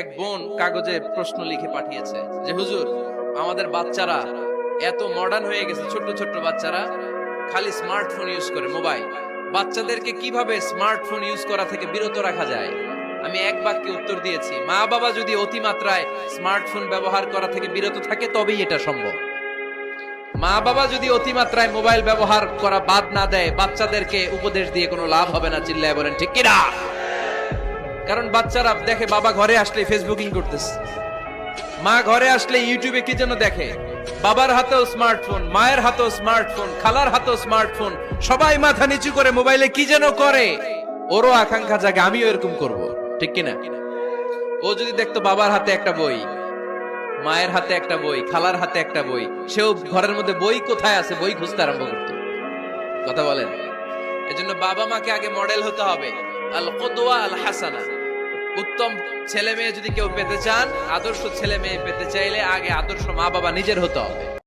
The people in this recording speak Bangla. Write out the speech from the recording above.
এক বোন কাগজে প্রশ্ন লিখে পাঠিয়েছে যে হুজুর, আমাদের বাচ্চারা এত মডার্ন হয়ে গেছে, ছোট্ট ছোট্ট বাচ্চারা খালি স্মার্টফোন ইউজ করে, মোবাইল। বাচ্চাদেরকে কিভাবে স্মার্টফোন ইউজ করা থেকে বিরত রাখা যায়? আমি এক বাক্যে উত্তর দিয়েছি, মা বাবা যদি অতিমাত্রায় স্মার্টফোন ব্যবহার করা থেকে বিরত থাকে তবেই এটা সম্ভব। মা বাবা যদি অতিমাত্রায় মোবাইল ব্যবহার করা বাদ না দেয়, বাচ্চাদেরকে উপদেশ দিয়ে কোনো লাভ হবে না। চিল্লায় বলেন ঠিক কিনা? কারণ বাচ্চারা দেখে বাবা ঘরে আসলে ফেসবুকিং করতেছে, মা ঘরে আসলে ইউটিউবে কি যেন দেখে, বাবার হাতেও স্মার্টফোন, মায়ের হাতেও স্মার্টফোন, খালার হাতেও স্মার্টফোন, সবাই মাথা নিচু করে মোবাইলে কি যেন করে। ওরও আকাঙ্ক্ষা জাগে আমিও এরকম করব, ঠিক কিনা? ও যদি দেখতো বাবার হাতে একটা বই, মায়ের হাতে একটা বই, খালার হাতে একটা বই, সেও ঘরের মধ্যে বই কোথায় আছে বই খুঁজতে আরম্ভ করতো। কথা বলেন? এজন্য বাবা মাকে আগে মডেল হতে হবে, আল কুদওয়া আল হাসানা। উত্তম ছেলে মেয়ে যদি কেউ পেতে চান, আদর্শ ছেলে মেয়ে পেতে চাইলে আগে আদর্শ মা বাবা নিজের হতে হবে।